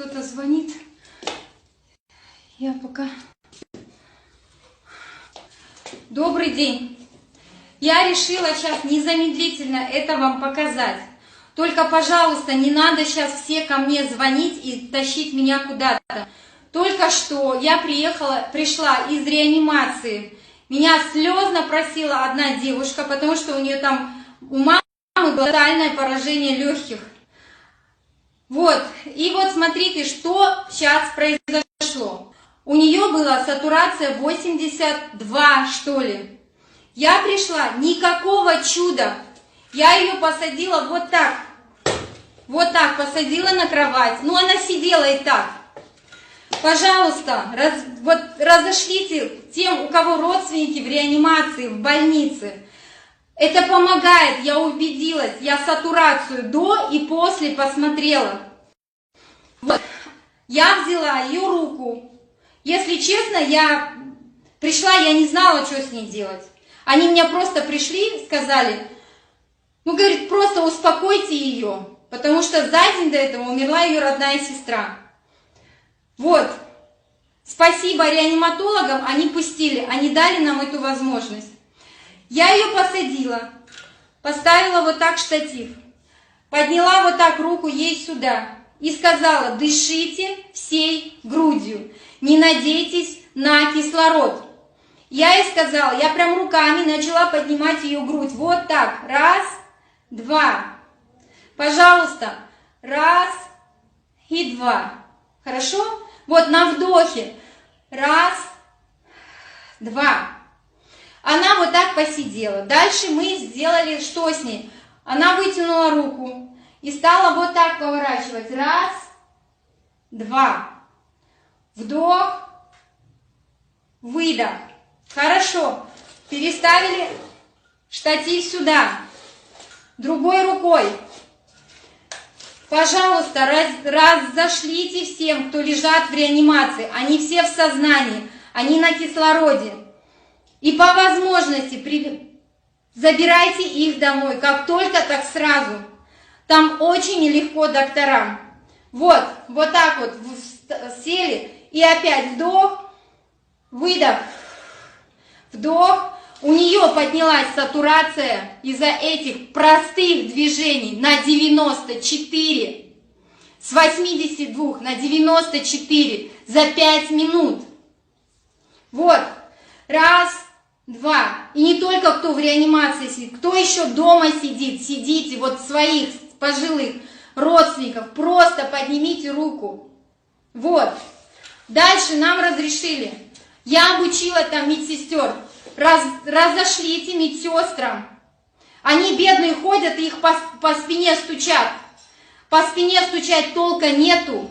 кто-то звонит. Я пока... Добрый день. Я решила сейчас незамедлительно это вам показать. Только, пожалуйста, не надо сейчас все ко мне звонить и тащить меня куда-то. Только что я пришла из реанимации. Меня слезно просила одна девушка, потому что у нее там, у мамы было тотальное поражение легких. Вот, и вот смотрите, что сейчас произошло. У нее была сатурация 82, что ли. Я пришла, никакого чуда. Я ее посадила вот так посадила на кровать. Ну, она сидела и так. Пожалуйста, разошлите тем, у кого родственники в реанимации, в больнице. Это помогает, я убедилась, я сатурацию до и после посмотрела. Вот. Я взяла ее руку. Если честно, я пришла, я не знала, что с ней делать. Они мне просто пришли, сказали, ну, говорит, просто успокойте ее, потому что за день до этого умерла ее родная сестра. Вот. Спасибо реаниматологам, они пустили, они дали нам эту возможность. Я ее посадила, поставила вот так штатив, подняла вот так руку ей сюда и сказала, дышите всей грудью, не надейтесь на кислород. Я ей сказала, я прям руками начала поднимать ее грудь, вот так, раз, два, пожалуйста, раз и два, хорошо? Вот на вдохе, раз, два. Она вот так посидела. Дальше мы сделали, что с ней? Она вытянула руку и стала вот так поворачивать. Раз, два. Вдох, выдох. Хорошо. Переставили штатив сюда. Другой рукой. Пожалуйста, разошлите всем, кто лежат в реанимации. Они все в сознании. Они на кислороде. И по возможности забирайте их домой, как только, так сразу. Там очень нелегко докторам. Вот, вот так вот сели, и опять вдох, выдох, вдох. У нее поднялась сатурация из-за этих простых движений на 94, с 82 на 94 за 5 минут. Вот, раз, два. И не только кто в реанимации сидит, кто еще дома сидит, сидите, вот своих пожилых родственников, просто поднимите руку. Вот. Дальше нам разрешили. Я обучила там медсестер. Разошлите медсестрам. Они бедные ходят и их по спине стучат. По спине стучать толка нету.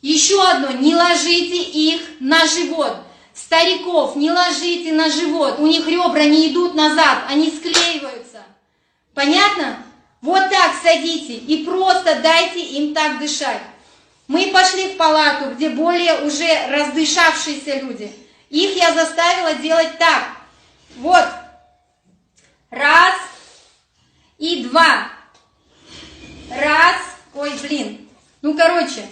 Еще одно, не ложите их на живот. Стариков не ложите на живот, у них ребра не идут назад, они склеиваются. Понятно? Вот так садите и просто дайте им так дышать. Мы пошли в палату, где более уже раздышавшиеся люди. Их я заставила делать так. Вот. Раз и два. Раз. Ой, блин. Ну, короче.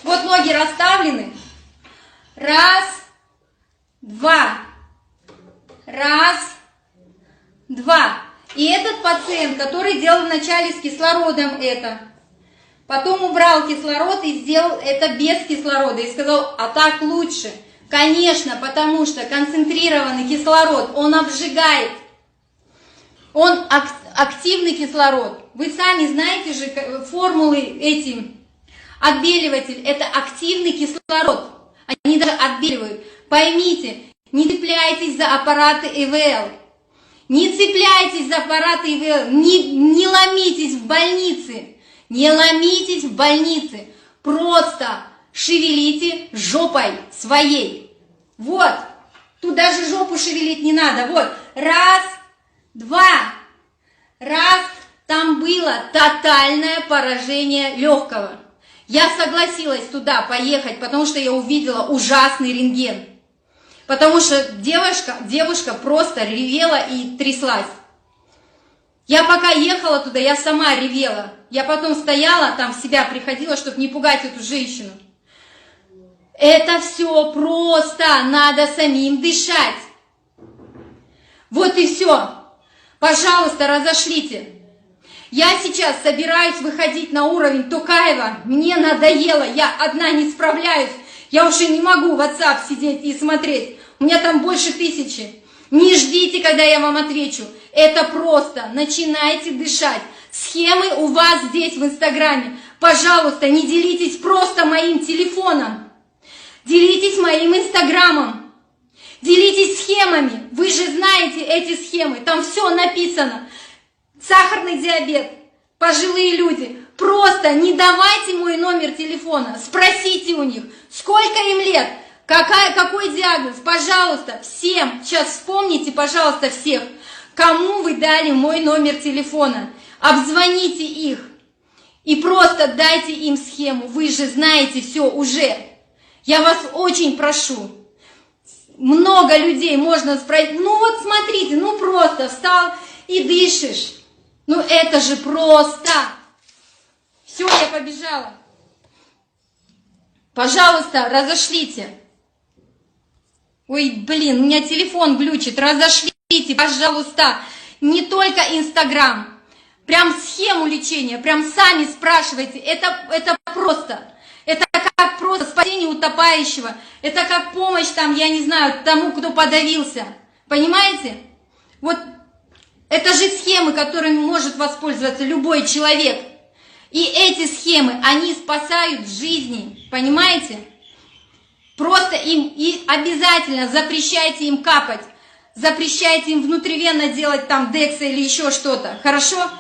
Вот ноги расставлены. Раз, два, раз, два. И этот пациент, который делал вначале с кислородом это, потом убрал кислород и сделал это без кислорода. И сказал, а так лучше. Конечно, потому что концентрированный кислород, он обжигает. Он активный кислород. Вы сами знаете же формулы эти. Отбеливатель – это активный кислород. Они даже отбеливают. Поймите, не цепляйтесь за аппараты ИВЛ. Не цепляйтесь за аппараты ИВЛ. Не ломитесь в больнице. Не ломитесь в больнице. Просто шевелите жопой своей. Вот. Тут даже жопу шевелить не надо. Вот. Раз, два. Раз. Там было тотальное поражение легкого. Я согласилась туда поехать, потому что я увидела ужасный рентген. Потому что девушка просто ревела и тряслась. Я пока ехала туда, я сама ревела. Я потом стояла, там в себя приходила, чтобы не пугать эту женщину. Это все просто, надо самим дышать. Вот и все. Пожалуйста, разошлите. Я сейчас собираюсь выходить на уровень Токаева. Мне надоело, я одна не справляюсь. Я уже не могу в WhatsApp сидеть и смотреть. У меня там больше 1000. Не ждите, когда я вам отвечу. Это просто. Начинайте дышать. Схемы у вас здесь в Инстаграме. Пожалуйста, не делитесь просто моим телефоном. Делитесь моим Инстаграмом. Делитесь схемами. Вы же знаете эти схемы. Там все написано. Сахарный диабет, пожилые люди. Просто не давайте мой номер телефона. Спросите у них, сколько им лет, какой диагноз. Пожалуйста, всем. Сейчас вспомните, пожалуйста, всех, кому вы дали мой номер телефона. Обзвоните их. И просто дайте им схему. Вы же знаете все уже. Я вас очень прошу. Много людей можно спросить. Ну вот смотрите, ну просто встал и дышишь. Ну это же просто. Все, я побежала. Пожалуйста, разошлите. Ой, блин, у меня телефон глючит. Разошлите, пожалуйста. Не только Инстаграм. Прям схему лечения, прям сами спрашивайте. Это просто. Это как просто спасение утопающего. Это как помощь там, я не знаю, тому, кто подавился. Понимаете? Вот это же схемы, которыми может воспользоваться любой человек. И эти схемы, они спасают жизни. Понимаете? Просто им и обязательно запрещайте им капать. Запрещайте им внутривенно делать там декса или еще что-то. Хорошо?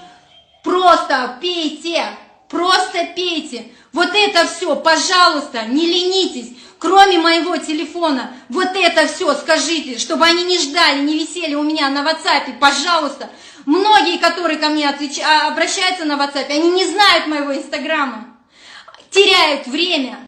Просто пейте. Просто пейте. Вот это все, пожалуйста, не ленитесь. Кроме моего телефона, вот это все скажите, чтобы они не ждали, не висели у меня на WhatsApp, пожалуйста. Многие, которые ко мне обращаются на WhatsApp, они не знают моего Инстаграма. Теряют время.